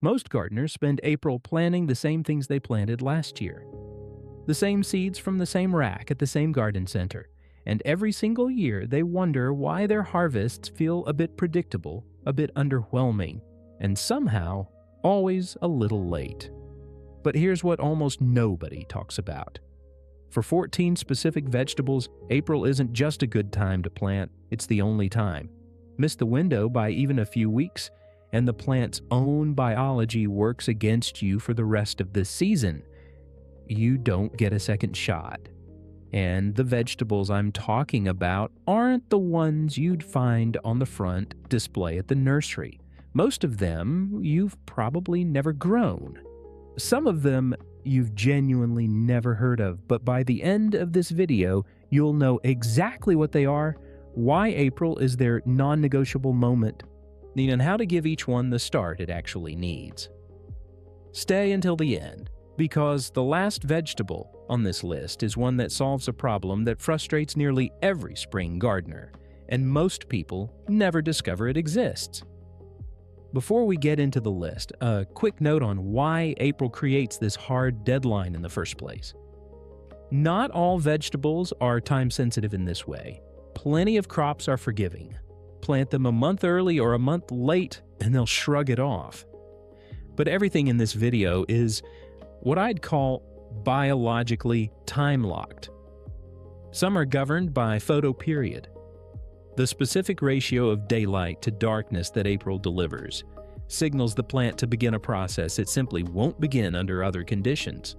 Most gardeners spend April planting the same things they planted last year. The same seeds from the same rack at the same garden center. And every single year they wonder why their harvests feel a bit predictable, a bit underwhelming, and somehow always a little late. But here's what almost nobody talks about. For 14 specific vegetables, April isn't just a good time to plant, it's the only time. Miss the window by even a few weeks, and the plant's own biology works against you for the rest of the season. You don't get a second shot. And the vegetables I'm talking about aren't the ones you'd find on the front display at the nursery. Most of them you've probably never grown. Some of them you've genuinely never heard of, but by the end of this video, you'll know exactly what they are, why April is their non-negotiable moment, and how to give each one the start it actually needs. Stay until the end, because the last vegetable on this list is one that solves a problem that frustrates nearly every spring gardener, and most people never discover it exists. Before we get into the list, a quick note on why April creates this hard deadline in the first place. Not all vegetables are time-sensitive in this way. Plenty of crops are forgiving. Plant them a month early or a month late, and they'll shrug it off. But everything in this video is what I'd call biologically time-locked. Some are governed by photoperiod, the specific ratio of daylight to darkness that April delivers signals the plant to begin a process it simply won't begin under other conditions.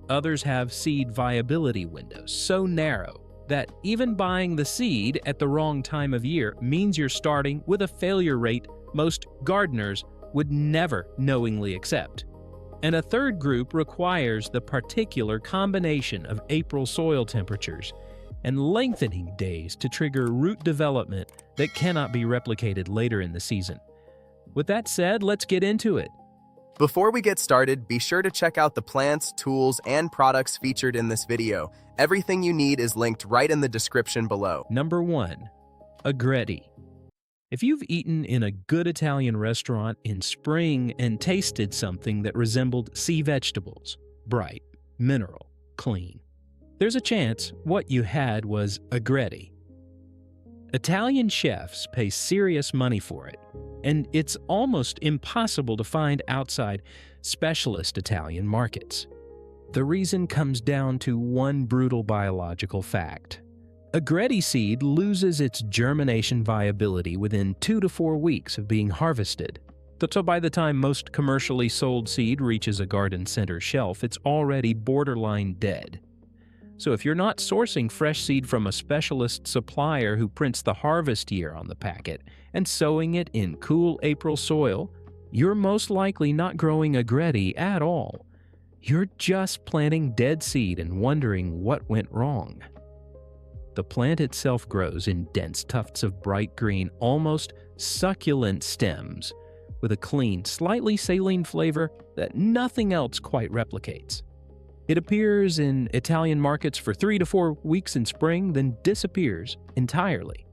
Others have seed viability windows so narrow that even buying the seed at the wrong time of year means you're starting with a failure rate most gardeners would never knowingly accept. And a third group requires the particular combination of April soil temperatures and lengthening days to trigger root development that cannot be replicated later in the season. With that said, let's get into it. Before we get started, be sure to check out the plants, tools, and products featured in this video. Everything you need is linked right in the description below. Number 1. Agretti. If you've eaten in a good Italian restaurant in spring and tasted something that resembled sea vegetables, bright, mineral, clean, there's a chance what you had was Agretti. Italian chefs pay serious money for it, and it's almost impossible to find outside specialist Italian markets. The reason comes down to one brutal biological fact. Agretti seed loses its germination viability within 2 to 4 weeks of being harvested. So by the time most commercially sold seed reaches a garden center shelf, it's already borderline dead. So if you're not sourcing fresh seed from a specialist supplier who prints the harvest year on the packet and sowing it in cool April soil, you're most likely not growing Agretti at all. You're just planting dead seed and wondering what went wrong. The plant itself grows in dense tufts of bright green, almost succulent stems with a clean, slightly saline flavor that nothing else quite replicates. It appears in Italian markets for 3 to 4 weeks in spring, then disappears entirely.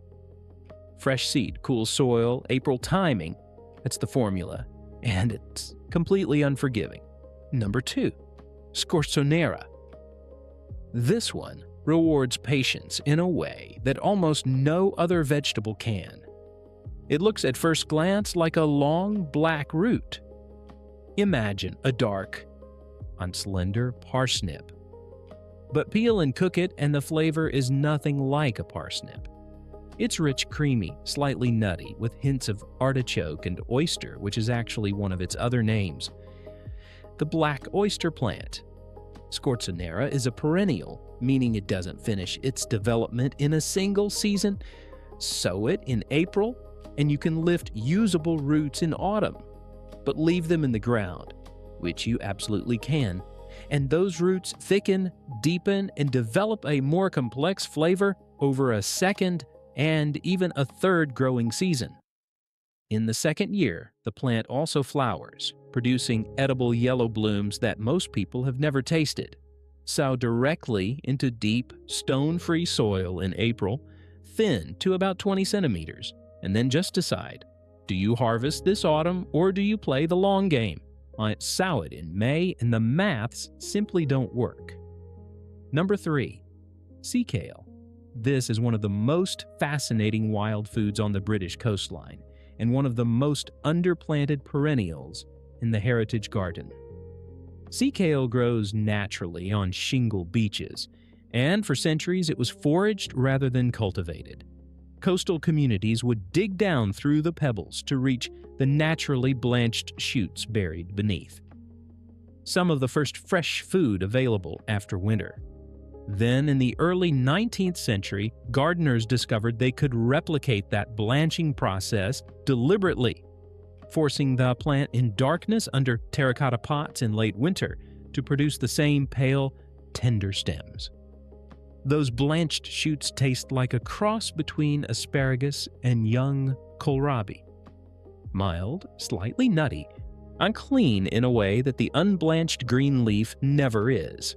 Fresh seed, cool soil, April timing, that's the formula, and it's completely unforgiving. Number 2. Scorzonera. This one rewards patience in a way that almost no other vegetable can. It looks at first glance like a long black root. Imagine a dark, unslender parsnip. But peel and cook it and the flavor is nothing like a parsnip. It's rich, creamy, slightly nutty, with hints of artichoke and oyster, which is actually one of its other names. The Black Oyster Plant. Scorzonera is a perennial, meaning it doesn't finish its development in a single season. Sow it in April, and you can lift usable roots in autumn, but leave them in the ground, which you absolutely can, and those roots thicken, deepen, and develop a more complex flavor over a second and even a third growing season. In the second year, the plant also flowers, producing edible yellow blooms that most people have never tasted. Sow directly into deep, stone-free soil in April, thin to about 20 centimeters, and then just decide, Do you harvest this autumn or do you play the long game? Sow it in May and the maths simply don't work. Number 3. Sea Kale. This is one of the most fascinating wild foods on the British coastline and one of the most underplanted perennials in the Heritage Garden. Sea kale grows naturally on shingle beaches, and for centuries it was foraged rather than cultivated. Coastal communities would dig down through the pebbles to reach the naturally blanched shoots buried beneath. Some of the first fresh food available after winter. Then, in the early 19th century, gardeners discovered they could replicate that blanching process deliberately, forcing the plant in darkness under terracotta pots in late winter to produce the same pale, tender stems. Those blanched shoots taste like a cross between asparagus and young kohlrabi. Mild, slightly nutty, and clean in a way that the unblanched green leaf never is.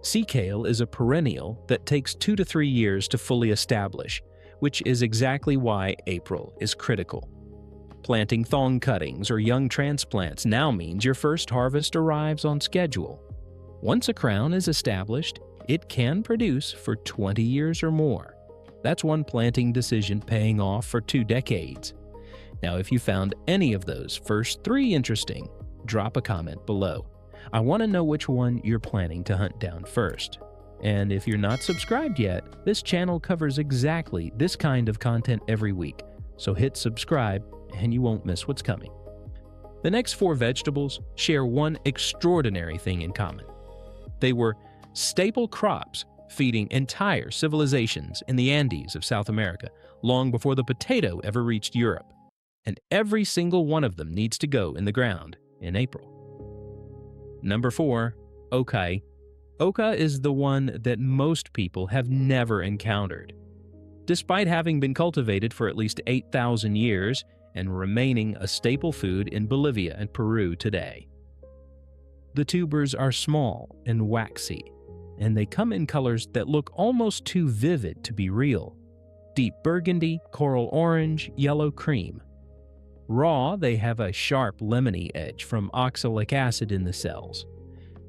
Sea kale is a perennial that takes 2 to 3 years to fully establish, which is exactly why April is critical. Planting thong cuttings or young transplants now means your first harvest arrives on schedule. Once a crown is established, it can produce for 20 years or more. That's one planting decision paying off for 2 decades. Now, if you found any of those first 3 interesting, drop a comment below. I want to know which one you're planning to hunt down first. And if you're not subscribed yet, this channel covers exactly this kind of content every week, so hit subscribe and you won't miss what's coming. The next 4 vegetables share one extraordinary thing in common. They were staple crops feeding entire civilizations in the Andes of South America long before the potato ever reached Europe. And every single one of them needs to go in the ground in April. Number 4, oca. Oca is the one that most people have never encountered. Despite having been cultivated for at least 8,000 years and remaining a staple food in Bolivia and Peru today. The tubers are small and waxy, and they come in colors that look almost too vivid to be real. Deep burgundy, coral orange, yellow cream. Raw, they have a sharp lemony edge from oxalic acid in the cells.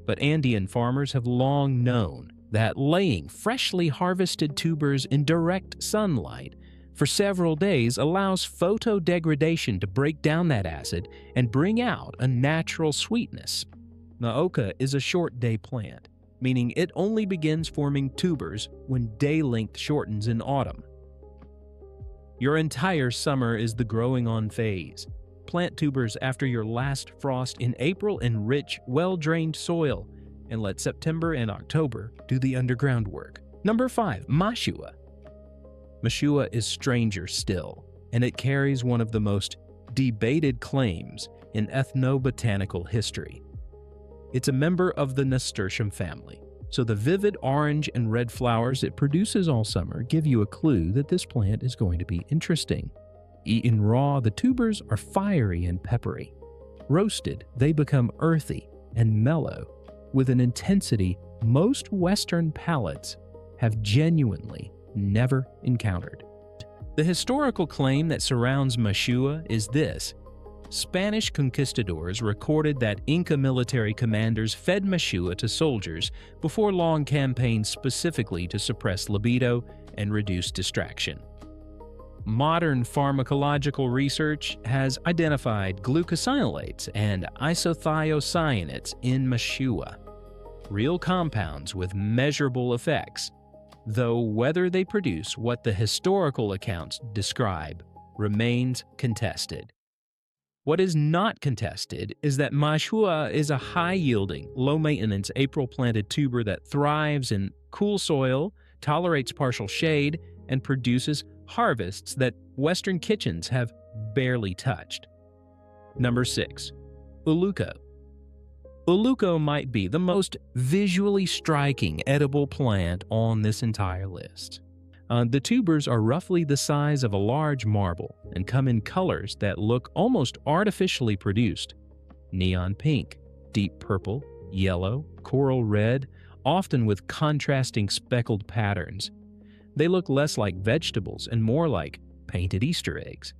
But Andean farmers have long known that laying freshly harvested tubers in direct sunlight for several days allows photodegradation to break down that acid and bring out a natural sweetness. The oca is a short-day plant, meaning it only begins forming tubers when day length shortens in autumn. Your entire summer is the growing-on phase. Plant tubers after your last frost in April in rich, well-drained soil, and let September and October do the underground work. Number 5, mashua. Mashua is stranger still, and it carries one of the most debated claims in ethnobotanical history. It's a member of the nasturtium family, so the vivid orange and red flowers it produces all summer give you a clue that this plant is going to be interesting. Eaten raw, the tubers are fiery and peppery. Roasted, they become earthy and mellow, with an intensity most Western palates have genuinely never encountered. The historical claim that surrounds mashua is this: Spanish conquistadors recorded that Inca military commanders fed mashua to soldiers before long campaigns specifically to suppress libido and reduce distraction. Modern pharmacological research has identified glucosinolates and isothiocyanates in mashua, real compounds with measurable effects, though whether they produce what the historical accounts describe remains contested. What is not contested is that mashua is a high-yielding, low-maintenance April-planted tuber that thrives in cool soil, tolerates partial shade, and produces harvests that Western kitchens have barely touched. Number 6. Ulluco. Ulluco might be the most visually striking edible plant on this entire list. The tubers are roughly the size of a large marble and come in colors that look almost artificially produced. Neon pink, deep purple, yellow, coral red, often with contrasting speckled patterns. They look less like vegetables and more like painted Easter eggs.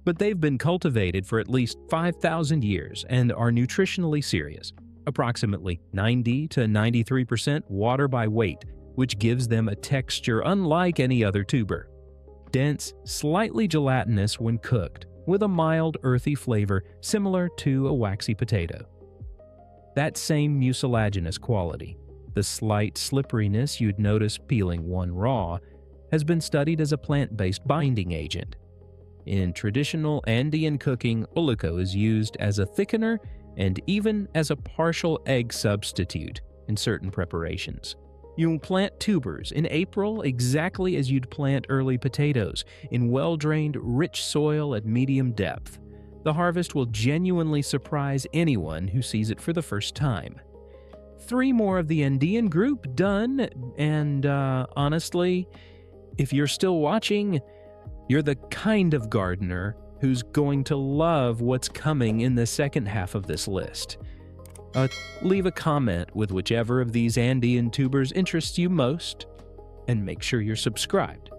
but they've been cultivated for at least 5,000 years and are nutritionally serious, approximately 90 to 93% water by weight, which gives them a texture unlike any other tuber. Dense, slightly gelatinous when cooked, with a mild earthy flavor similar to a waxy potato. That same mucilaginous quality, the slight slipperiness you'd notice peeling one raw, has been studied as a plant-based binding agent. In traditional Andean cooking, olico is used as a thickener and even as a partial egg substitute in certain preparations. You'll plant tubers in April exactly as you'd plant early potatoes, in well-drained, rich soil at medium depth. The harvest will genuinely surprise anyone who sees it for the first time. 3 more of the Andean group done, and honestly, if you're still watching, you're the kind of gardener who's going to love what's coming in the second half of this list. Leave a comment with whichever of these Andean tubers interests you most, and make sure you're subscribed.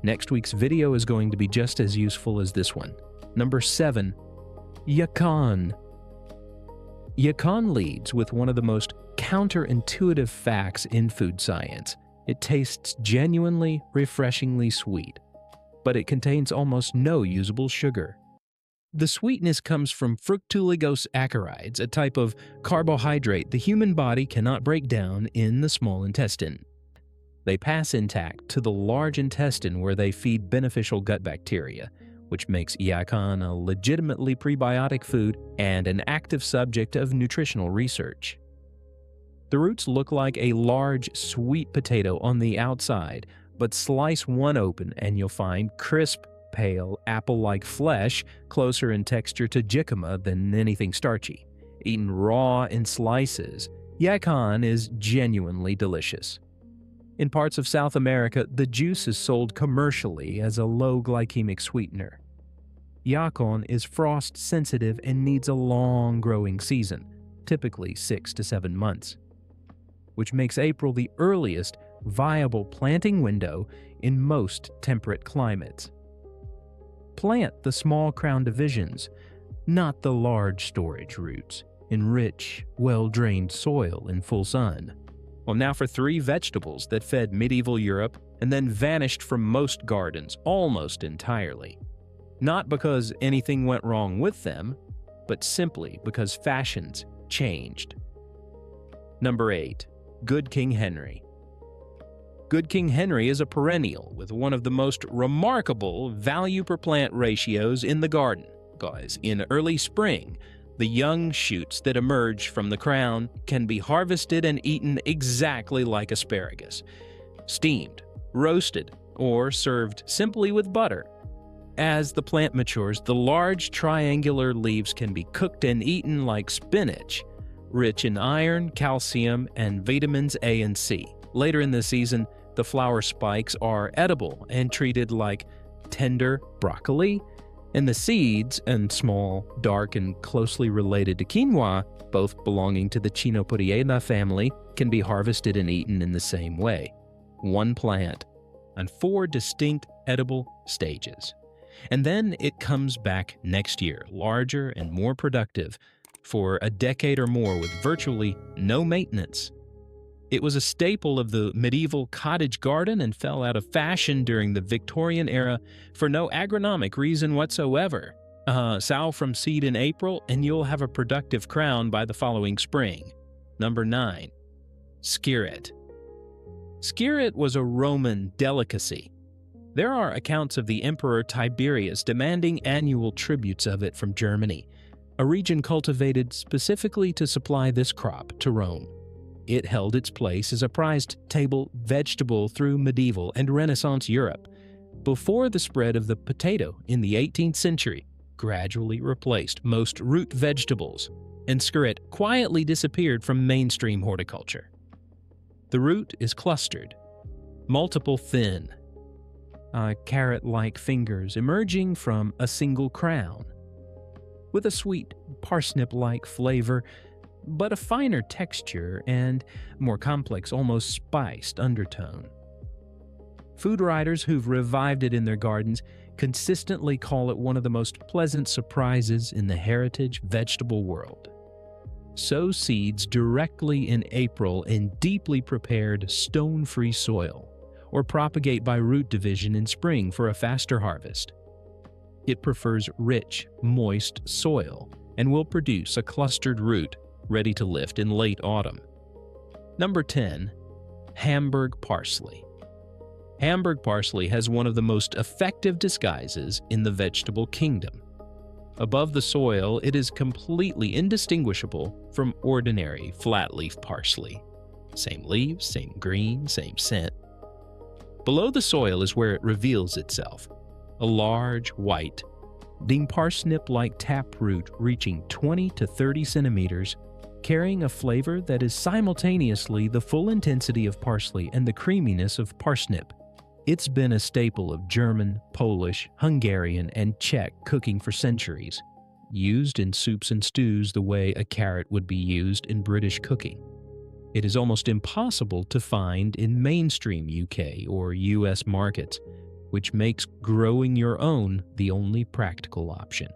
Next week's video is going to be just as useful as this one. Number 7. Yacon. Yacon leads with one of the most counterintuitive facts in food science. It tastes genuinely, refreshingly sweet, but it contains almost no usable sugar. The sweetness comes from fructooligose acarides, a type of carbohydrate the human body cannot break down in the small intestine. They pass intact to the large intestine where they feed beneficial gut bacteria, which makes Yacon a legitimately prebiotic food and an active subject of nutritional research. The roots look like a large, sweet potato on the outside, but slice one open and you'll find crisp, pale, apple-like flesh closer in texture to jicama than anything starchy. Eaten raw in slices, Yacon is genuinely delicious. In parts of South America, the juice is sold commercially as a low glycemic sweetener. Yacon is frost-sensitive and needs a long growing season, typically 6 to 7 months, which makes April the earliest viable planting window in most temperate climates. Plant the small crown divisions, not the large storage roots, in rich, well-drained soil in full sun. Well, now for 3 vegetables that fed medieval Europe and then vanished from most gardens almost entirely. Not because anything went wrong with them, but simply because fashions changed. Number 8. Good King Henry. Good King Henry is a perennial with one of the most remarkable value per plant ratios in the garden. Guys, in early spring, the young shoots that emerge from the crown can be harvested and eaten exactly like asparagus, steamed, roasted, or served simply with butter. As the plant matures, the large triangular leaves can be cooked and eaten like spinach, rich in iron, calcium, and vitamins A and C. Later in the season, the flower spikes are edible and treated like tender broccoli, and the seeds, and small, dark, and closely related to quinoa, both belonging to the Chinopodiaceae family, can be harvested and eaten in the same way. One plant, on 4 distinct edible stages. And then it comes back next year, larger and more productive, for a decade or more with virtually no maintenance. It was a staple of the medieval cottage garden and fell out of fashion during the Victorian era for no agronomic reason whatsoever. Sow from seed in April and you'll have a productive crown by the following spring. Number 9. Skirret. Skirret was a Roman delicacy. There are accounts of the Emperor Tiberius demanding annual tributes of it from Germany, a region cultivated specifically to supply this crop to Rome. It held its place as a prized table vegetable through medieval and Renaissance Europe, before the spread of the potato in the 18th century gradually replaced most root vegetables, and skirret quietly disappeared from mainstream horticulture. The root is clustered, multiple thin, carrot-like fingers emerging from a single crown, with a sweet parsnip-like flavor, but a finer texture and more complex, almost spiced undertone. Food writers who've revived it in their gardens consistently call it one of the most pleasant surprises in the heritage vegetable world. Sow seeds directly in April in deeply prepared stone-free soil, or propagate by root division in spring for a faster harvest. It prefers rich, moist soil and will produce a clustered root ready to lift in late autumn. Number 10. Hamburg parsley. Hamburg parsley has one of the most effective disguises in the vegetable kingdom. Above the soil, it is completely indistinguishable from ordinary flat-leaf parsley. Same leaves, same green, same scent. Below the soil is where it reveals itself. A large, white, parsnip-like taproot reaching 20 to 30 centimeters, carrying a flavor that is simultaneously the full intensity of parsley and the creaminess of parsnip. It's been a staple of German, Polish, Hungarian, and Czech cooking for centuries, used in soups and stews the way a carrot would be used in British cooking. It is almost impossible to find in mainstream UK or US markets, which makes growing your own the only practical option.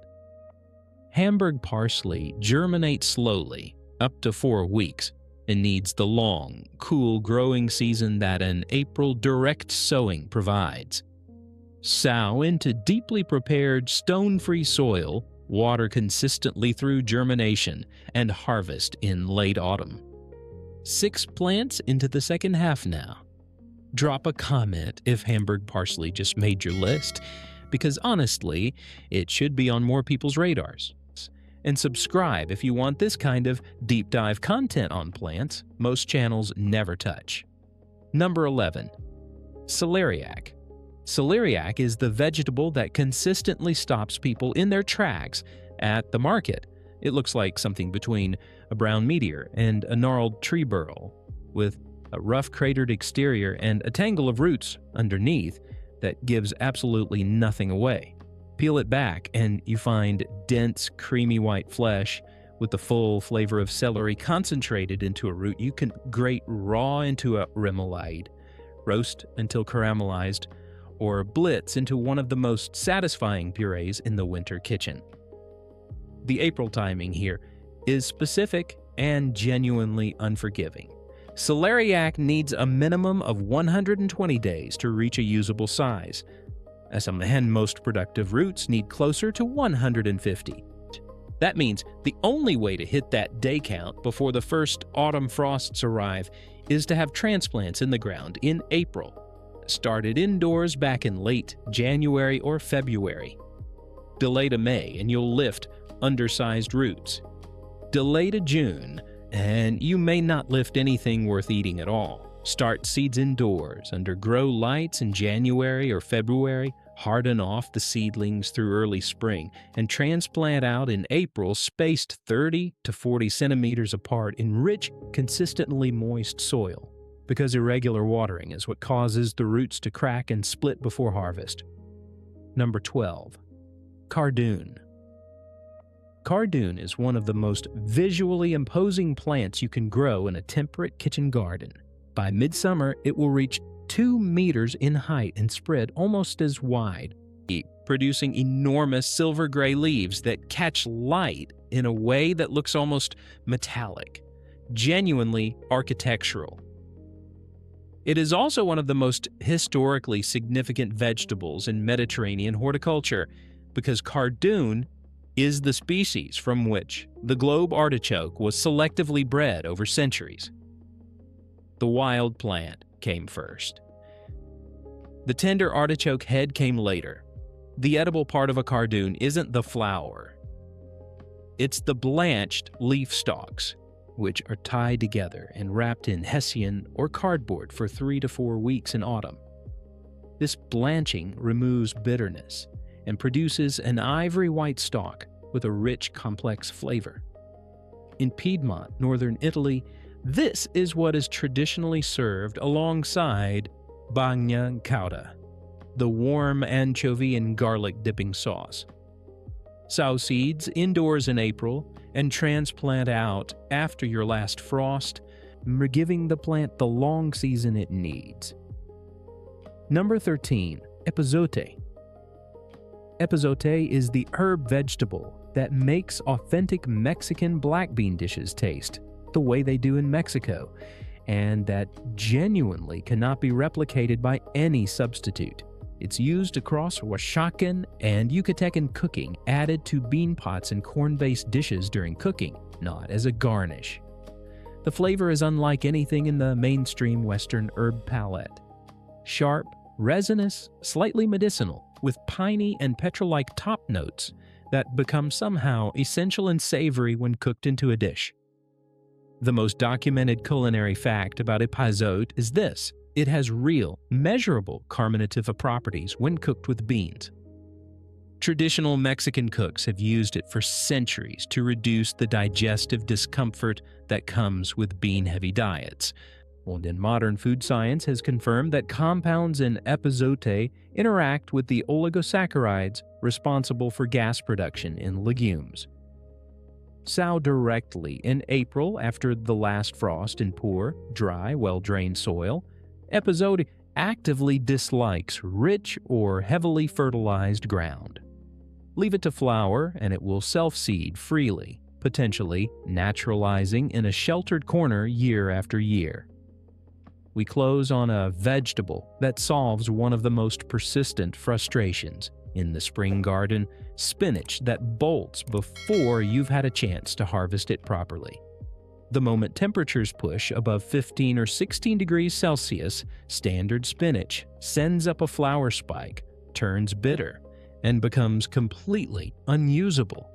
Hamburg parsley germinates slowly, up to 4 weeks, and needs the long, cool growing season that an April direct sowing provides. Sow into deeply prepared stone-free soil, water consistently through germination, and harvest in late autumn. 6 plants into the second half now. Drop a comment if Hamburg parsley just made your list, because honestly, it should be on more people's radars. And subscribe if you want this kind of deep dive content on plants most channels never touch. Number 11. Celeriac. Celeriac is the vegetable that consistently stops people in their tracks at the market. It looks like something between a brown meteor and a gnarled tree burl, with a rough cratered exterior and a tangle of roots underneath that gives absolutely nothing away. Peel it back and you find dense, creamy white flesh with the full flavor of celery concentrated into a root you can grate raw into a remoulade, roast until caramelized, or blitz into one of the most satisfying purees in the winter kitchen. The April timing here is specific and genuinely unforgiving. Celeriac needs a minimum of 120 days to reach a usable size. Some and most productive roots need closer to 150. That means the only way to hit that day count before the first autumn frosts arrive is to have transplants in the ground in April, started indoors back in late January or February. Delay to May and you'll lift undersized roots. Delay to June and you may not lift anything worth eating at all. Start seeds indoors under grow lights in January or February, harden off the seedlings through early spring, and transplant out in April spaced 30 to 40 centimeters apart in rich, consistently moist soil, because irregular watering is what causes the roots to crack and split before harvest. Number 12. Cardoon. Cardoon is one of the most visually imposing plants you can grow in a temperate kitchen garden. By midsummer, it will reach 2 meters in height and spread almost as wide, producing enormous silver gray leaves that catch light in a way that looks almost metallic, genuinely architectural. It is also one of the most historically significant vegetables in Mediterranean horticulture because cardoon is the species from which the globe artichoke was selectively bred over centuries. The wild plant came first. The tender artichoke head came later. The edible part of a cardoon isn't the flower. It's the blanched leaf stalks, which are tied together and wrapped in hessian or cardboard for 3 to 4 weeks in autumn. This blanching removes bitterness and produces an ivory white stalk with a rich, complex flavor. In Piedmont, northern Italy, this is what is traditionally served alongside bagna cauda, the warm anchovy and garlic dipping sauce. Sow seeds indoors in April and transplant out after your last frost, giving the plant the long season it needs. Number 13. Epazote. Epazote is the herb vegetable that makes authentic Mexican black bean dishes taste the way they do in Mexico, and that genuinely cannot be replicated by any substitute. It's used across Oaxacan and Yucatecan cooking, added to bean pots and corn-based dishes during cooking, not as a garnish. The flavor is unlike anything in the mainstream Western herb palette. Sharp, resinous, slightly medicinal, with piney and petrol-like top notes that become somehow essential and savory when cooked into a dish. The most documented culinary fact about epazote is this: it has real, measurable carminative properties when cooked with beans. Traditional Mexican cooks have used it for centuries to reduce the digestive discomfort that comes with bean-heavy diets. And modern food science has confirmed that compounds in epazote interact with the oligosaccharides responsible for gas production in legumes. Sow directly in April after the last frost in poor, dry, well-drained soil. Epazote actively dislikes rich or heavily fertilized ground. Leave it to flower and it will self-seed freely, potentially naturalizing in a sheltered corner year after year. We close on a vegetable that solves one of the most persistent frustrations in the spring garden: spinach that bolts before you've had a chance to harvest it properly. The moment temperatures push above 15 or 16 degrees Celsius, standard spinach sends up a flower spike, turns bitter, and becomes completely unusable.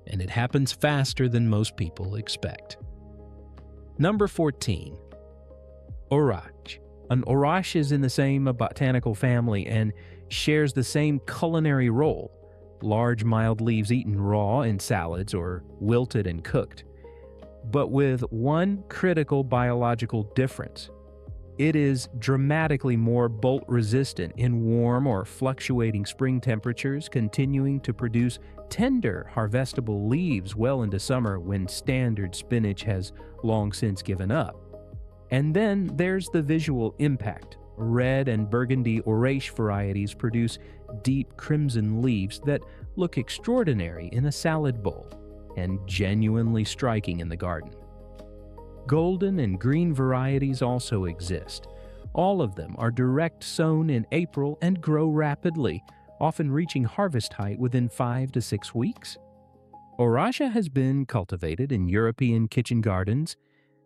And it happens faster than most people expect. Number 14. Foraged. An forage is in the same botanical family and shares the same culinary role: large mild leaves eaten raw in salads or wilted and cooked. But with one critical biological difference: it is dramatically more bolt resistant in warm or fluctuating spring temperatures, continuing to produce tender harvestable leaves well into summer when standard spinach has long since given up. And then there's the visual impact. Red and burgundy foraged varieties produce deep crimson leaves that look extraordinary in a salad bowl and genuinely striking in the garden. Golden and green varieties also exist. All of them are direct sown in April and grow rapidly, often reaching harvest height within 5 to 6 weeks. Forage has been cultivated in European kitchen gardens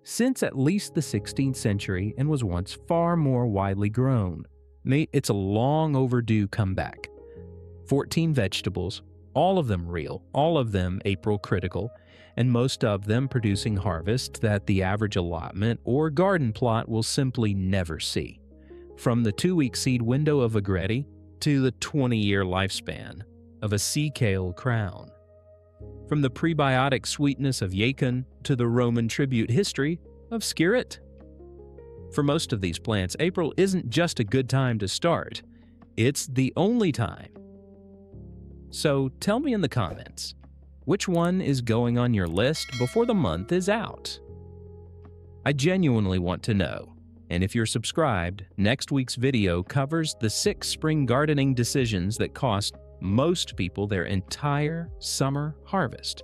since at least the 16th century and was once far more widely grown. It's a long overdue comeback. 14 vegetables, all of them real, all of them April critical, and most of them producing harvest that the average allotment or garden plot will simply never see. From the 2-week seed window of Agretti to the 20-year lifespan of a Sea Kale crown. From the prebiotic sweetness of Yacon to the Roman tribute history of Scorzonera. For most of these plants, April isn't just a good time to start, it's the only time. So tell me in the comments, which one is going on your list before the month is out? I genuinely want to know, and if you're subscribed, next week's video covers the 6 spring gardening decisions that cost most people their entire summer harvest,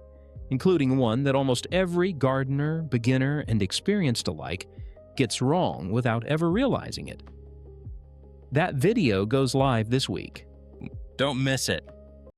including one that almost every gardener, beginner, and experienced alike gets wrong without ever realizing it. That video goes live this week. Don't miss it.